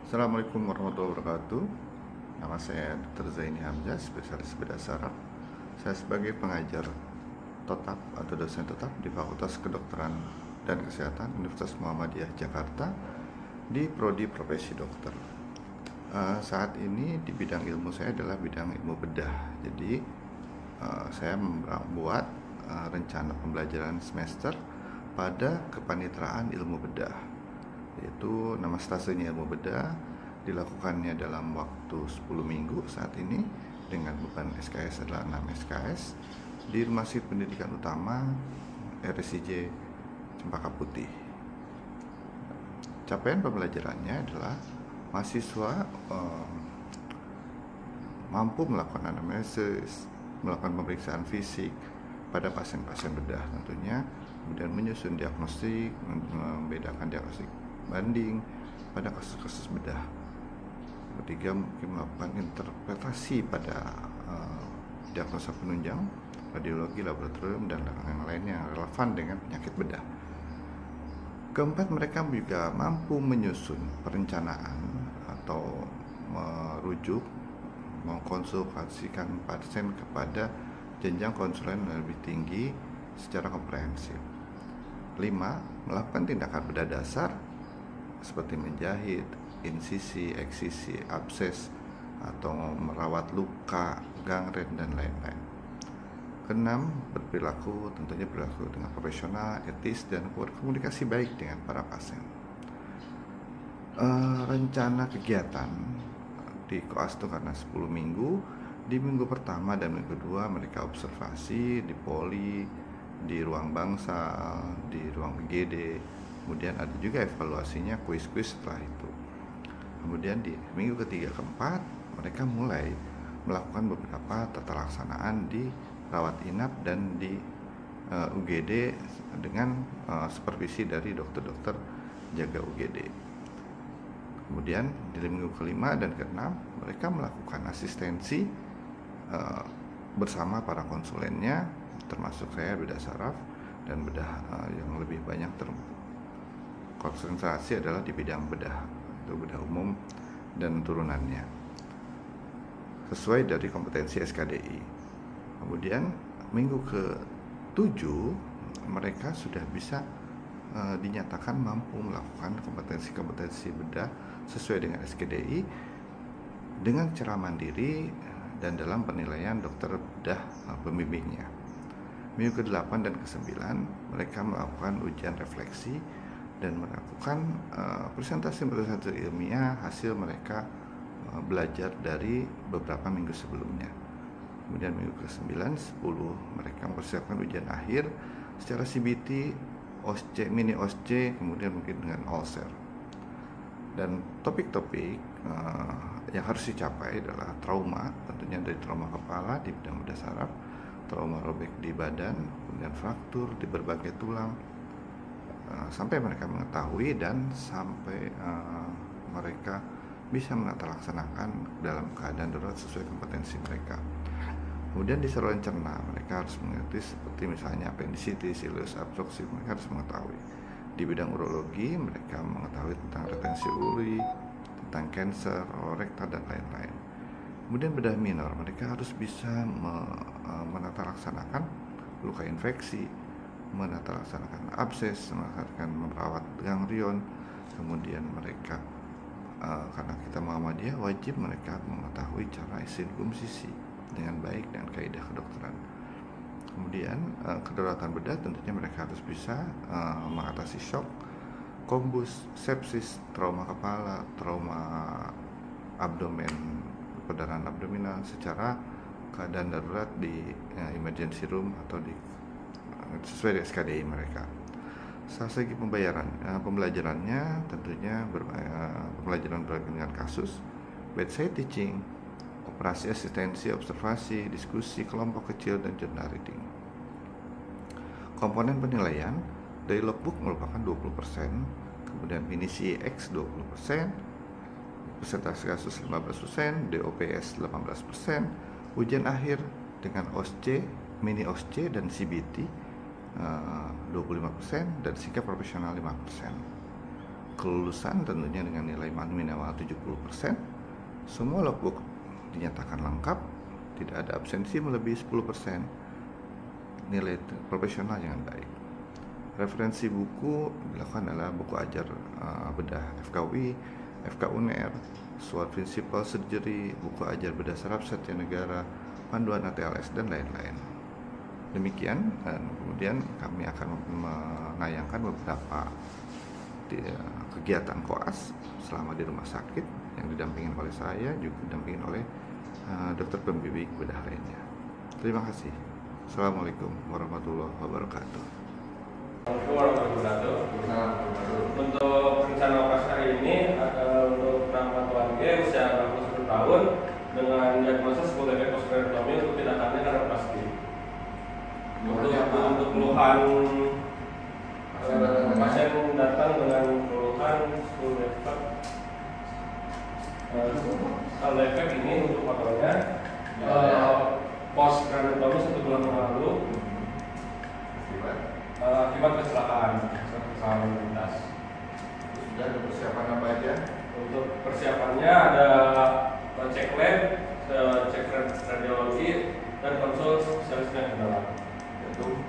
Assalamualaikum warahmatullahi wabarakatuh. Nama saya Dr. Zaini Hamzah, spesialis bedah saraf. Saya sebagai pengajar tetap atau dosen tetap di Fakultas Kedokteran dan Kesehatan Universitas Muhammadiyah Jakarta di Prodi Profesi Dokter. Saat ini di bidang ilmu saya adalah bidang ilmu bedah. Jadi saya membuat rencana pembelajaran semester pada kepanitraan ilmu bedah, yaitu nama stasenya ilmu bedah. Dilakukannya dalam waktu 10 minggu saat ini dengan beban SKS adalah 6 SKS di Rumah Sakit Pendidikan Utama RSIJ Cempaka Putih. Capaian pembelajarannya adalah mahasiswa mampu melakukan anamnesis, melakukan pemeriksaan fisik pada pasien-pasien bedah tentunya, kemudian menyusun diagnostik, membedakan diagnostik banding pada kasus-kasus bedah. Ketiga, mungkin melakukan interpretasi pada diagnosa penunjang, radiologi, laboratorium, dan yang lainnya yang relevan dengan penyakit bedah. Keempat, mereka juga mampu menyusun perencanaan atau merujuk, mengkonsultasikan pasien kepada jenjang konseling yang lebih tinggi secara komprehensif. 5. Melakukan tindakan bedah dasar seperti menjahit, insisi, eksisi, abses, atau merawat luka, gangren, dan lain-lain. Keenam, tentunya berperilaku dengan profesional, etis, dan berkomunikasi baik dengan para pasien. Rencana kegiatan di koas itu karena 10 minggu. Di minggu pertama dan minggu kedua mereka observasi di poli, di ruang bangsal, di ruang IGD. Kemudian ada juga evaluasinya, kuis-kuis setelah itu. Kemudian di minggu ketiga keempat mereka mulai melakukan beberapa tata laksanaan di rawat inap dan di UGD dengan supervisi dari dokter-dokter jaga UGD. Kemudian di minggu kelima dan keenam mereka melakukan asistensi bersama para konsulennya, termasuk saya bedah saraf dan bedah yang lebih banyak konsentrasi adalah di bidang bedah, itu bedah umum dan turunannya, sesuai dari kompetensi SKDI. Kemudian minggu ke-7 mereka sudah bisa dinyatakan mampu melakukan kompetensi-kompetensi bedah sesuai dengan SKDI dengan cara mandiri dan dalam penilaian dokter bedah pembimbingnya. Minggu ke-8 dan ke-9 mereka melakukan ujian refleksi dan melakukan presentasi-presentasi ilmiah hasil mereka belajar dari beberapa minggu sebelumnya. Kemudian minggu ke-9, 10 mereka mempersiapkan ujian akhir secara CBT, OSCE, mini OSCE, kemudian mungkin dengan OLSER. Dan topik-topik yang harus dicapai adalah trauma, tentunya dari trauma kepala di bidang bedah saraf, trauma robek di badan, kemudian fraktur di berbagai tulang, sampai mereka mengetahui dan sampai mereka bisa menata laksanakan dalam keadaan darurat sesuai kompetensi mereka. Kemudian di saluran cerna mereka harus mengerti seperti misalnya appendicitis, ileus abstruktif, mereka harus mengetahui. Di bidang urologi mereka mengetahui tentang retensi uri, tentang kanker, rektal, dan lain-lain. Kemudian bedah minor mereka harus bisa menata laksanakan luka infeksi, menata laksanakan abses, merawat ganglion. Kemudian mereka karena kita Muhammadiyah wajib mereka mengetahui cara sirkumsisi dengan baik dan kaidah kedokteran. Kemudian kedaruratan bedah tentunya mereka harus bisa mengatasi shock, kombus, sepsis, trauma kepala, trauma abdomen, perdarahan abdominal secara keadaan darurat di emergency room atau di sesuai dengan SKDI mereka. Strategi pembelajarannya tentunya pembelajaran berkaitan dengan kasus, bedside teaching, operasi asistensi, observasi, diskusi, kelompok kecil, dan journal reading. Komponen penilaian dari logbook merupakan 20%, kemudian mini CX 20%, presentasi kasus 15%, DOPS 18%, ujian akhir dengan OSCE, mini OSCE, dan CBT 25%, dan sikap profesional 5%. kelulusan tentunya dengan nilai minimal 70%. Semua logbook dinyatakan lengkap, tidak ada absensi melebihi 10%. Nilai profesional yang baik. Referensi buku dilakukan adalah buku ajar bedah FKUI, FKUNR, SWOT Principal Surgery, buku ajar bedah saraf Satya Negara, panduan ATLS, dan lain-lain. Demikian, dan kemudian kami akan menayangkan beberapa kegiatan koas selama di rumah sakit yang didampingin oleh saya, juga didampingin oleh dokter pembimbing bedah lainnya. Terima kasih. Assalamualaikum warahmatullahi wabarakatuh. Untuk rencana operasi hari ini untuk nama Tuan G usia 61 tahun dengan diagnosa sebagai ekosperatomi untuk tindakannya karena pasti. Untuk keluhan pasien datang dengan keluhan saldo efek ini untuk fotonya post granatomi 1 bulan yang lalu akibat kecelakaan lalu lintas. Sudah ada persiapan apa aja? Untuk persiapannya ada cek lab, cek radiologi, dan konsul spesialis penyakit dalam. Jantung,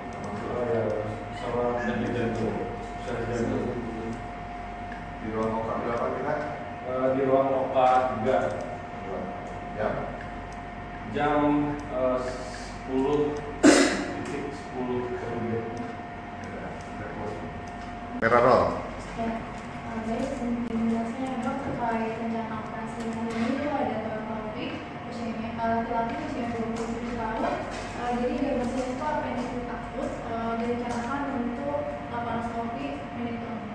sama penyakit jantung. Di ruang OK berapa kita? Di ruang OK 3. Jam 10.10 Merah roll. Baik, penjelasannya dok terkait rencana operasi hari ini itu ada Taufik, usianya laki-laki usia 27 tahun. Jadi diagnosis itu appendicitis akut, direncanakan untuk laparoskopi menitum.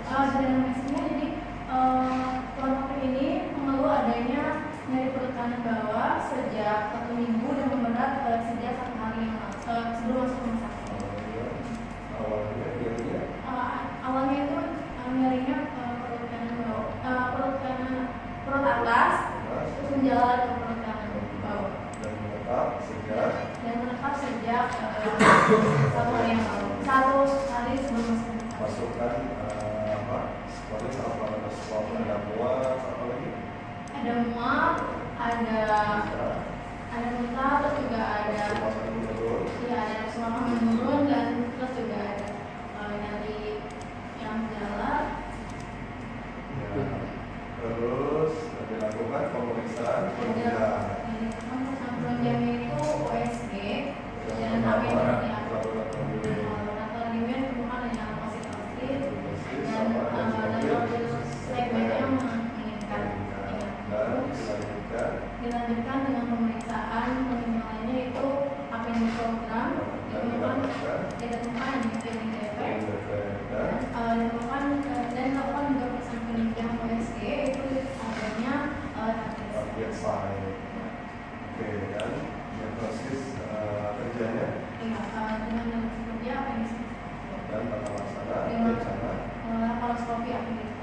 Dari anamnesisnya, jadi Tuan Taufik ini mengeluh adanya nyeri perut kanan bawah sejak 1 minggu dan memberat sejak 1 hari yang lalu sebelum masuk rumah sakit. Awalnya itu nyerinya perut kanan bawah, perut atas, terus menjalar ke perut kanan bawah. Dan menetap sejak 1 hari yang lalu, 1 hari sebelum masuk. Ada mual, ada muntah, terus juga ada nafsu makan menurun, dan terus juga ada nyeri yang jalan. Terus dilakukan pemeriksaan Sebelum jam itu USG dan laboratorium bukan yang positif dan segmennya menginginkan. Dilanjutkan dengan pemeriksaan lainnya itu appendictogram, ditemukan infilling defect, dan dilakukan juga penelitian USG itu adanya target size. Oke, dan diagnosis kerjanya dengan diagnosis kerja appendicitis dan tata laksana rencana laparoskopi appendicitis.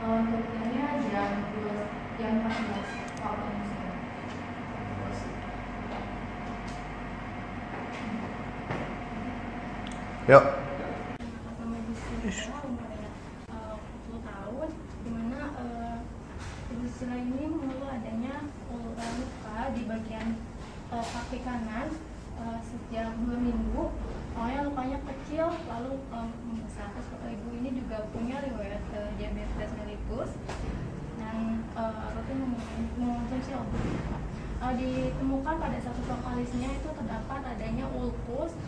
Untuk kerjanya jam 14 waktu Indonesia. Yuk. Umur 40 tahun, dimana ibu Sila ini mengeluh adanya luka di bagian kaki kanan sejak 2 minggu. Awalnya lukanya kecil, lalu membesar. Terus ibu ini juga punya riwayat diabetes mellitus dan rutin mengonsumsi obat. Ditemukan pada satu vokalisnya itu terdapat adanya ulkus,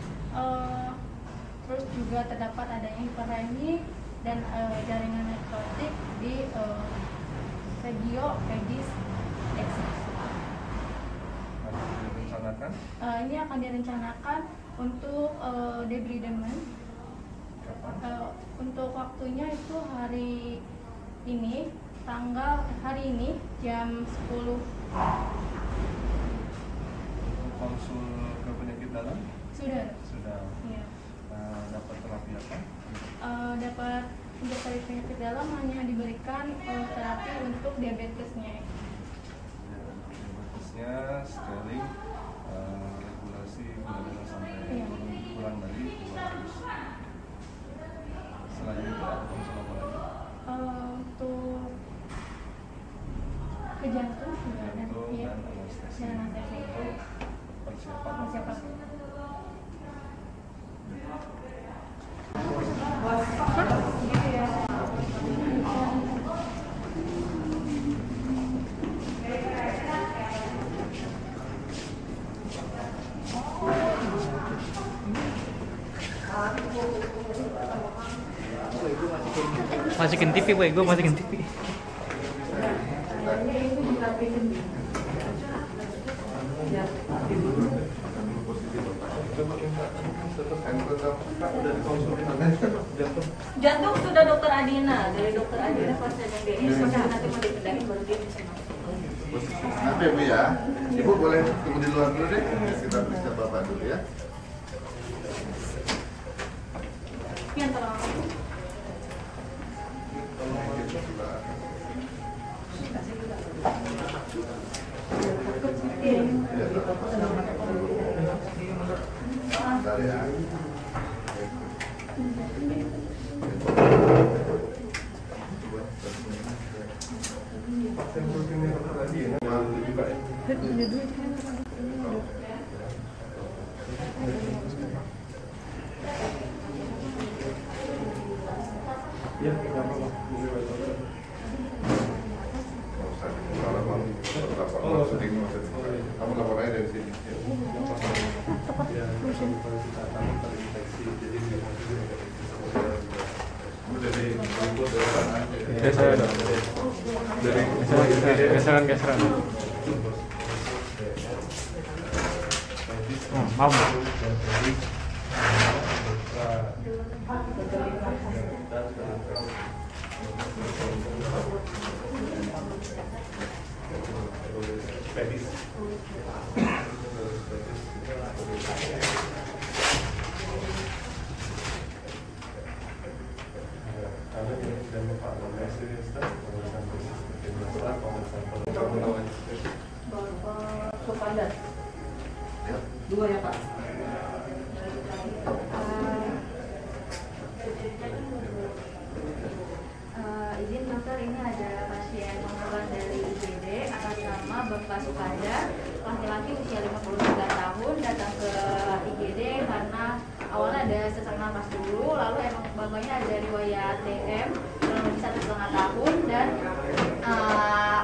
terus juga terdapat adanya hiperemik dan jaringan nekrotik di vagio pedis dexis. Ini akan direncanakan untuk debridement. Untuk waktunya itu hari ini jam 10. Konsul ke penyakit dalam? Sudah. Iya. Dapat terapi apa? Dapat untuk terapi penyakit dalam hanya diberikan terapi untuk diabetesnya. Diabetesnya sterling, regulasi gula darah sampai kurang dari 200. Masukin TV, boy. Gue masukin TV. Jantung sudah dokter Adina, dari dokter Adina pas ada BS, nanti mau dibedahin baru dia bisa masuk. Nanti Bu ya, Ibu boleh tunggu di luar dulu deh, kita periksa Bapak dulu ya. Yang tolong. Bentar ya. Ya, nggak apa-apa. Kamu lapor aja dari sini. Geseran. Mau. Dua ya Pak. Izin dokter, ini ada pasien konsulan dari IGD atas nama Bapak Sukanda, laki-laki usia 53 tahun, datang ke IGD karena awalnya ada sesak nafas dulu, lalu emang bapaknya ada riwayat DM kurang lebih 1,5 tahun dan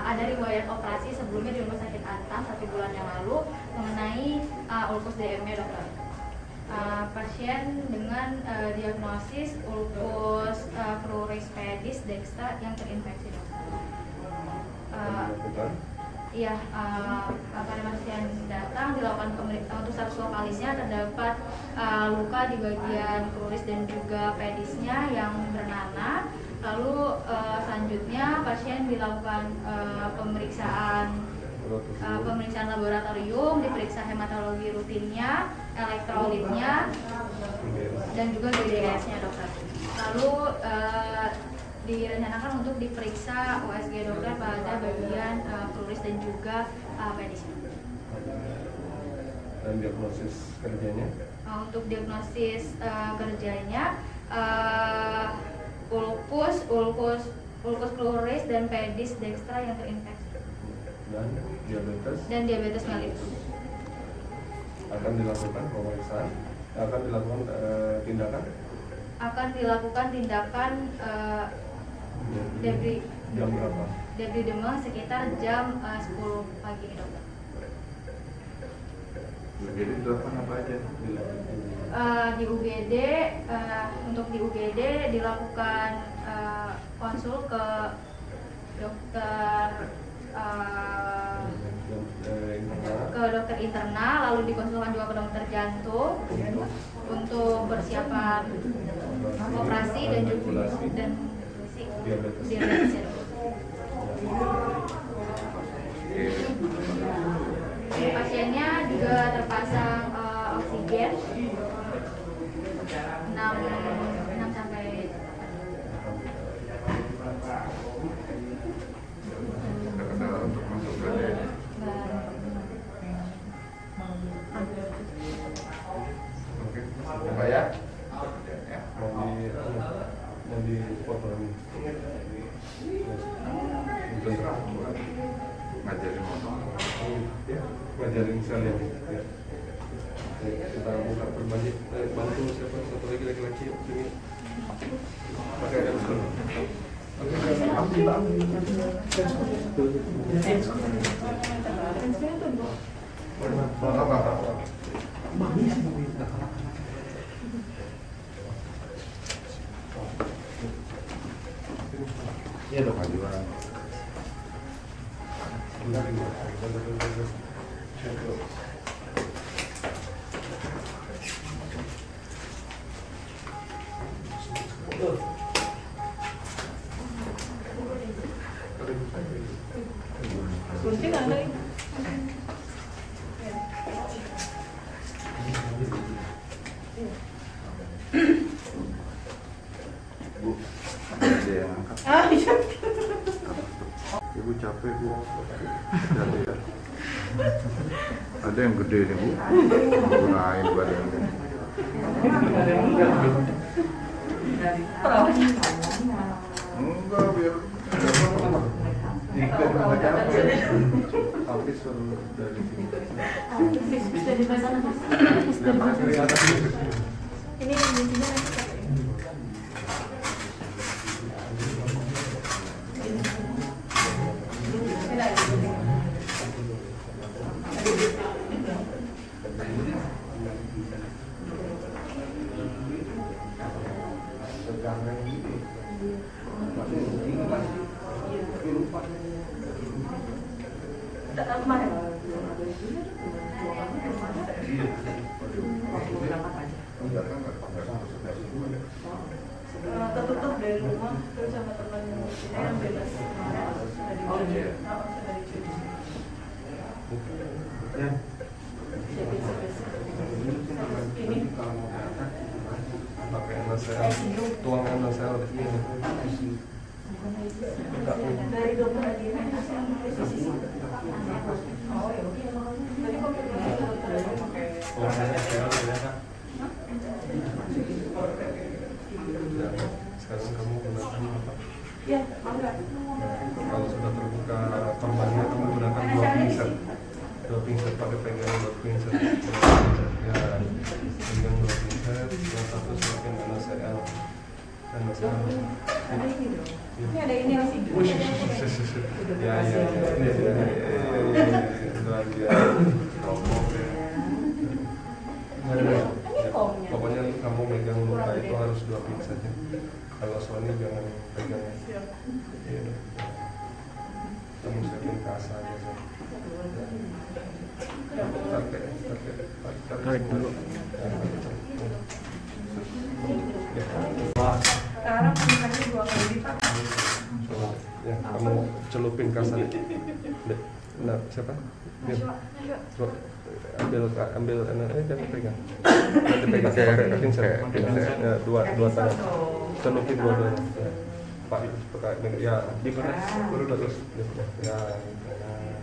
ada riwayat operasi sebelumnya di rumah sakit Antam 1 bulan yang lalu mengenai ulkus DM-nya dokter. Pasien dengan diagnosis ulkus pleuris pedis dextra yang terinfeksi dokter. Iya, pada pasien datang dilakukan pemeriksaan untuk status lokalisnya terdapat luka di bagian pleuris dan juga pedisnya yang bernanah. Lalu selanjutnya pasien dilakukan pemeriksaan laboratorium, diperiksa hematologi rutinnya, elektrolitnya, dan juga GDS-nya dokter. Lalu direncanakan untuk diperiksa USG dokter pada bagian pleuris dan juga pedisnya. Dan diagnosis kerjanya? Untuk diagnosis kerjanya ulkus pleuris dan pedis dextra yang terinfeksi. Dan diabetes mellitus. Akan dilakukan pemeriksaan, akan dilakukan tindakan? Akan dilakukan tindakan debri Jam berapa? debri demam sekitar jam 10 pagi dokter. Jadi dilakukan apa aja? Di UGD untuk di UGD dilakukan konsul ke dokter internal, lalu dikonsulkan juga ke dokter jantung untuk persiapan operasi dan juga diabetes. Pasiennya juga terpasang oksigen 6 sampai untuk masuk ke Oke, Pak ya? Mau dipoto ini. Ngajarin motor. Ya, ngajarin sekalian. Ya. Kita buka berbanding, bantu siapa satu lagi laki-laki sini. Pakai handphone. Ada yang gede nih Bu. Gunain badannya. Enggak, biar ikan aja habis dari sini. Bisa dipasang. Ini intinya ketutup dari rumah terus sama teman saya yang bebas ini pakai nasel, tuangkan nasel ini. dari dokter Adina oh ya Sekarang kamu gunakan apa? ya enggak Kalau sudah terbuka korbannya, kamu gunakan 2 pinset. 2 pinset pakai pegangan 2 pinset. Ya, pegang 2 pinset, yang satu semakin NaCl. NaCl. ini ada ini masih Ya. Itu lagi ya. Rokok ya. Pokoknya kamu megang luka itu harus 2 pinset ya. Kalau Sony jangan pegang. Iya. Kamu siapin kasa aja. Tarik dulu. sekarang penggunaannya 2 kali lipat Ya, kamu celupin kasa deh. Nah, siapa? Dia. Ambil jangan pegang. Nanti pegang pakai pinset. Ya, dua tangan. Celupin dua-duanya. Ya. Pak, pakai ya baru terus. Ya.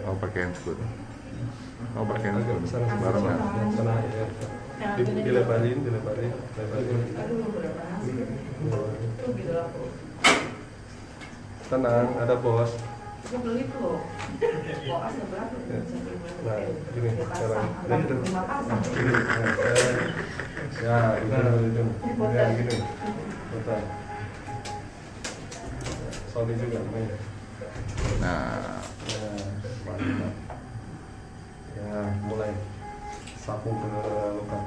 Oh, pakai handphone. Oh, pakai Agak handphone. besar Barengan. sana ya. Dilebarin. Tenang, ada bos. Aku beli tuh. Koasnya berapa? Nah, gini sekarang. Ya, itu. Ya, gini. Betul. Sony juga main. Nah, Ya, mantap. Ya, mulai sapu ke luka.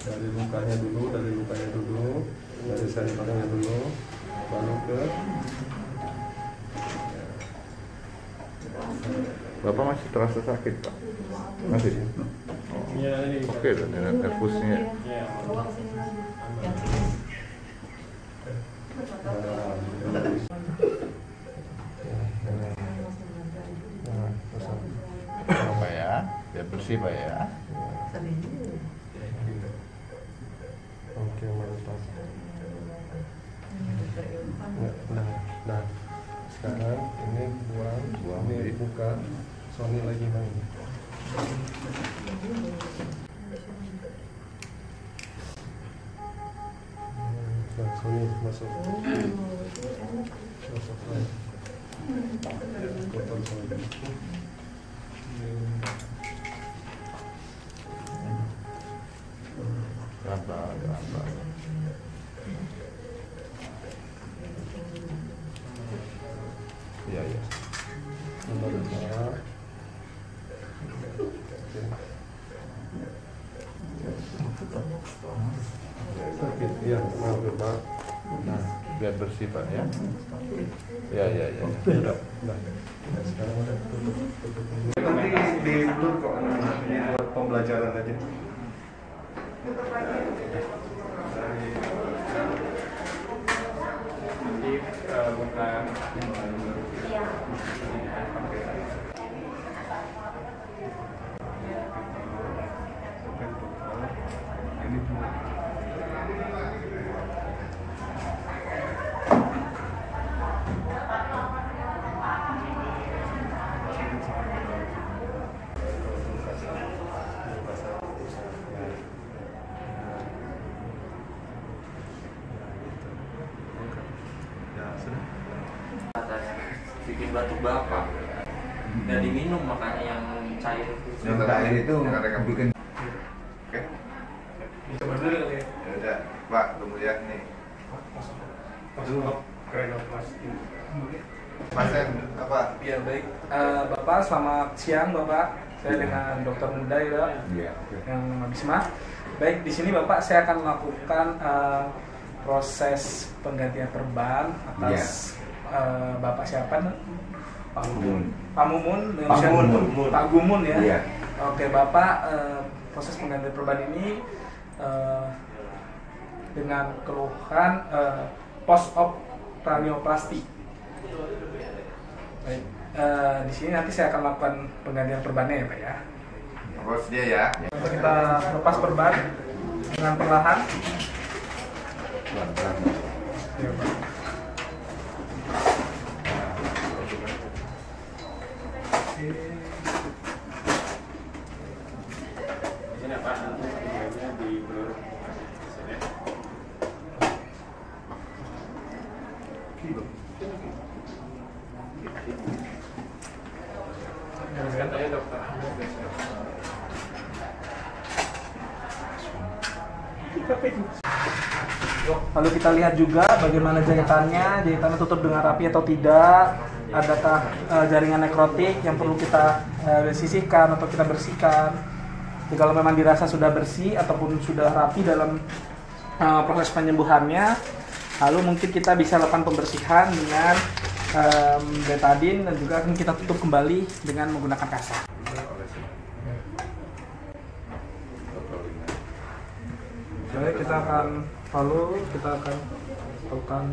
Dari lukanya dulu, dari sensornya dulu, baru ke. Bapak masih terasa sakit Pak? Masih? Oh. Oke, dan nervusnya. Pak ya, biar bersih Pak ya. Oke, mantap. Nah, sekarang ini buang, ini buka. Sony lagi main. Nah, Sony masuk lagi. Kotor Sony. Gampang. Iya. Nomor 2. Sakit, iya, maaf Pak. Nah, biar bersih Pak ya. Ya. Udah. Nah, sekarang tutup. Nanti di blur kok, ini buat pembelajaran aja. batuk bapak. Dan diminum makanya yang cair. Yang terakhir itu bikin. Oke. Coba dulu kali ya. Ya udah, Pak, tunggu ya nih. Masuk keren Mas. Pasien apa? Ya baik, Bapak selamat siang Bapak. Saya dengan Dokter Muda ya, yang nama Bisma. Baik, di sini Bapak saya akan melakukan proses penggantian perban atas Bapak siapa? Pak Mumun. Pak Gumun ya. Iya. Oke Bapak, proses penggantian perban ini dengan keluhan post-op cranioplasty. Baik, di sini nanti saya akan lakukan penggantian perbannya ya Pak ya. Bos dia ya. Untuk kita lepas perban dengan perlahan. Ya, Pak. Lalu kita lihat juga bagaimana jahitannya tutup dengan rapi atau tidak, adakah jaringan nekrotik yang perlu kita sisihkan atau kita bersihkan. Jadi kalau memang dirasa sudah bersih ataupun sudah rapi dalam proses penyembuhannya, lalu mungkin kita bisa lakukan pembersihan dengan betadine dan juga akan kita tutup kembali dengan menggunakan kasa. Jadi kita akan lakukan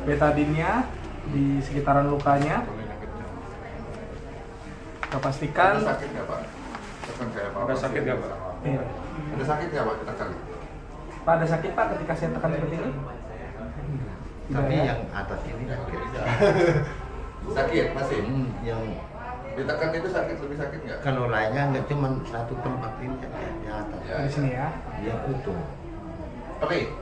betadine-nya di sekitaran lukanya. Kita pastikan. Ada sakit nggak Pak? Tekan kayak apa? Ada sakit nggak Pak? Iya. Ada sakit nggak Pak? Kita kali. Pak, ada sakit Pak ketika saya tekan seperti ini? Tapi Tidak, ya? yang atas ini sakit. Sakit masih? Yang Ditekan itu sakit, lebih sakit nggak? kalau lainnya nggak cuma satu tempat ini aja, yang atas. Ya. Di sini ya. Yang utuh. Perih?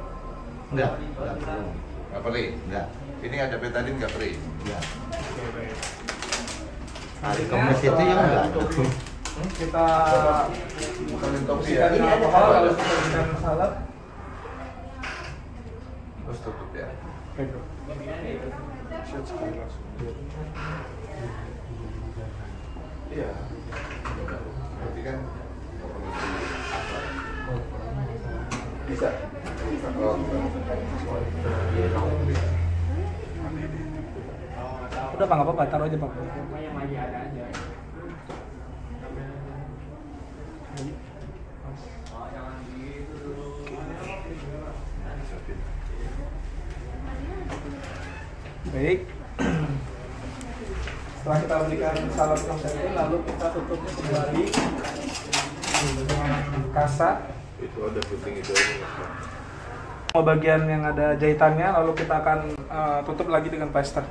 Enggak perlu. Nggak perih? Enggak. Ini ada betadine nggak perih? Enggak. Selanjutnya, Kemes itu yang enggak ada. kita Bukan topi bersihkan ya? dengan alkohol, lalu kita berikan salep. Terus tutup ya. Baik, Bro. Iya. Berarti kan bisa. Oh, Udah Pak, nggak apa-apa, taruh aja Pak. Baik. Setelah kita berikan salep konsentrasi, lalu kita tutup kembali dengan kasa. itu ada puting itu. Semua bagian yang ada jahitannya, lalu kita akan tutup lagi dengan plester.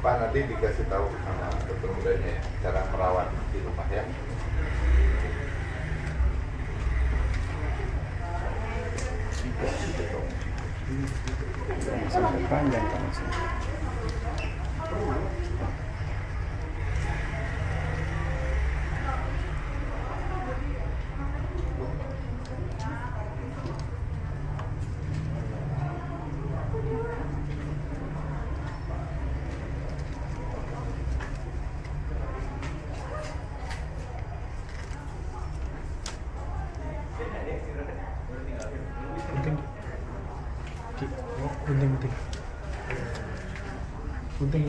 Pak, nanti dikasih tahu sama dokter mudanya ya, cara merawat di rumah ya. Sampai panjang kan sih. Gunting. Itu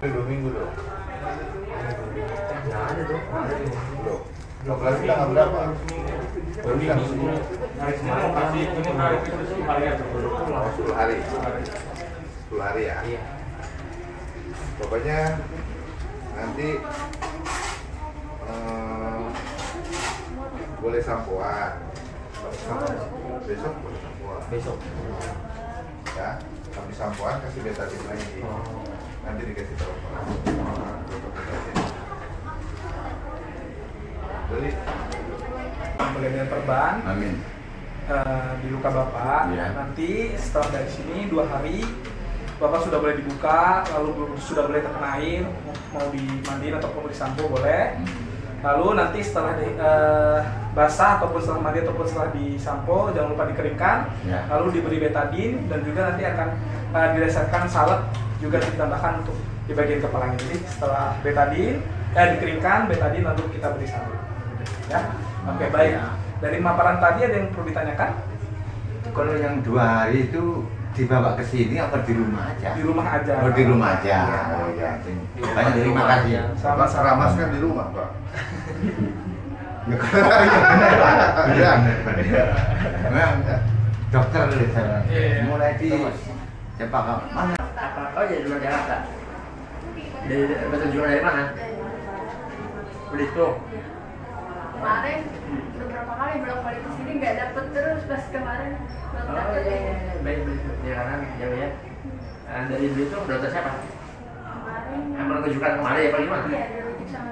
2 minggu loh. Nggak ada tuh. Loh. Operasi tanggal berapa? Barusan. Oh, 10 hari. 10 hari ya? Iya. Pokoknya nanti boleh sampoan. Besok boleh sampoan. Besok. Ya, habis sampoan kasih betadin lagi. Nanti dikasih telepon. Beli. Pembelian perban. Amin. Di luka Bapak. Iya. Nanti setelah dari sini 2 hari Bapak sudah boleh dibuka, lalu sudah boleh terkena air, mau dimandiin ataupun disampo boleh. Lalu nanti setelah basah ataupun setelah mandi ataupun setelah disampo jangan lupa dikeringkan. Ya. Lalu diberi betadin dan juga nanti akan diresepkan salep juga ditambahkan untuk di bagian kepalanya. Jadi setelah betadin dikeringkan betadin lalu kita beri salep. Ya. Oke, baik. Dari paparan tadi ada yang perlu ditanyakan? Kalau yang 2 hari itu dibawa ke sini apa di rumah aja? Di rumah aja. Oh, di rumah aja. Oh ya. Banyak terima kasih. Bapak Saramas kan di rumah, Pak. Ya, benar. Memang dokter di sana. Mulai di siapa mana? Oh ya, di luar Jakarta. Dari betul jual dari mana? Belitung. Kemarin beberapa kali bolak-balik ke sini nggak dapet terus pas kemarin belum Oh dapet. iya, baik di kanan jauh ya. Dari Belitung dokter siapa? Kemarin Emang rujukan kemarin ya, Pak gimana? iya dirujuk sama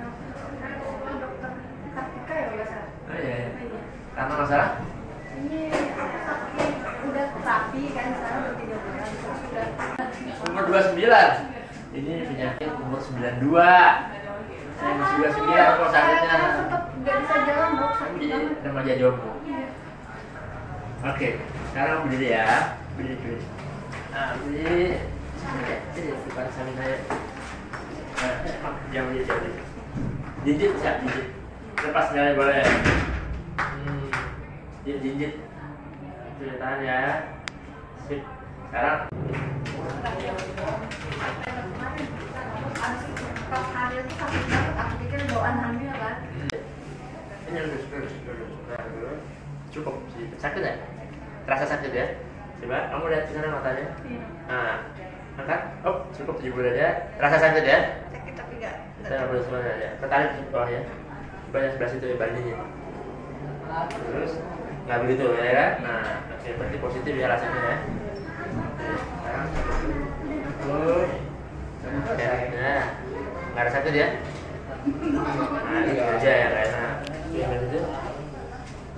dokter Kartika ya nggak salah. Oh iya, iya. Iya. Karena masalah? Ini aku sakit udah terapi kan sekarang udah 3 bulan terus udah Umur 29. Ini penyakit umur 92. Saya umur 29 kok sakitnya. tetap nggak bisa jalan dok sakit Iya, banget. remaja jompo. Iya. Oke, sekarang berdiri ya. Berdiri. Nah, berdiri. Ini depan samping saya. Nah, jangan berdiri. Jinjit, siap jinjit. Lepas nyali boleh. Jinjit. Tuh, tahan ya. Sip. Sekarang. Pas hamil tuh sakit banget, aku pikir bawaan hamil kan. Ini lurus. Cukup sih. Sakit ya? Terasa sakit ya? Coba kamu lihat ke sana matanya. Iya. Nah, angkat. Oh, cukup 70 aja. Terasa sakit ya? Sakit tapi nggak Saya boleh sebelah aja. Tertarik di bawah ya. Coba yang sebelah situ ya bandingin. Terus nggak begitu ya kan? Nah, oke berarti positif ya rasanya ya. Sekarang oke, nah, nggak ada sakit ya? Nah, ini aja ya nggak enak. Ini itu.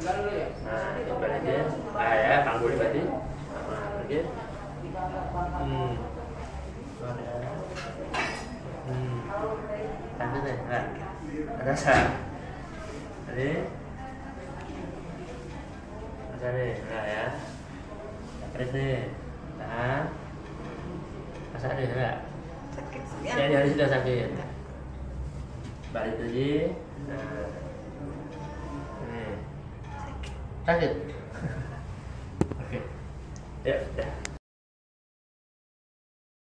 Nah, ini baliknya. Ah ya, panggulnya berarti. Nah, oke. Tahan deh, nah, ada sah. Ini, ada nih, nah ya. Terus nih, tahan. Masa ada enggak? sakit Ya, di hari sudah sakit. Balik lagi. Nah, ini sakit. Oke, ya, ya.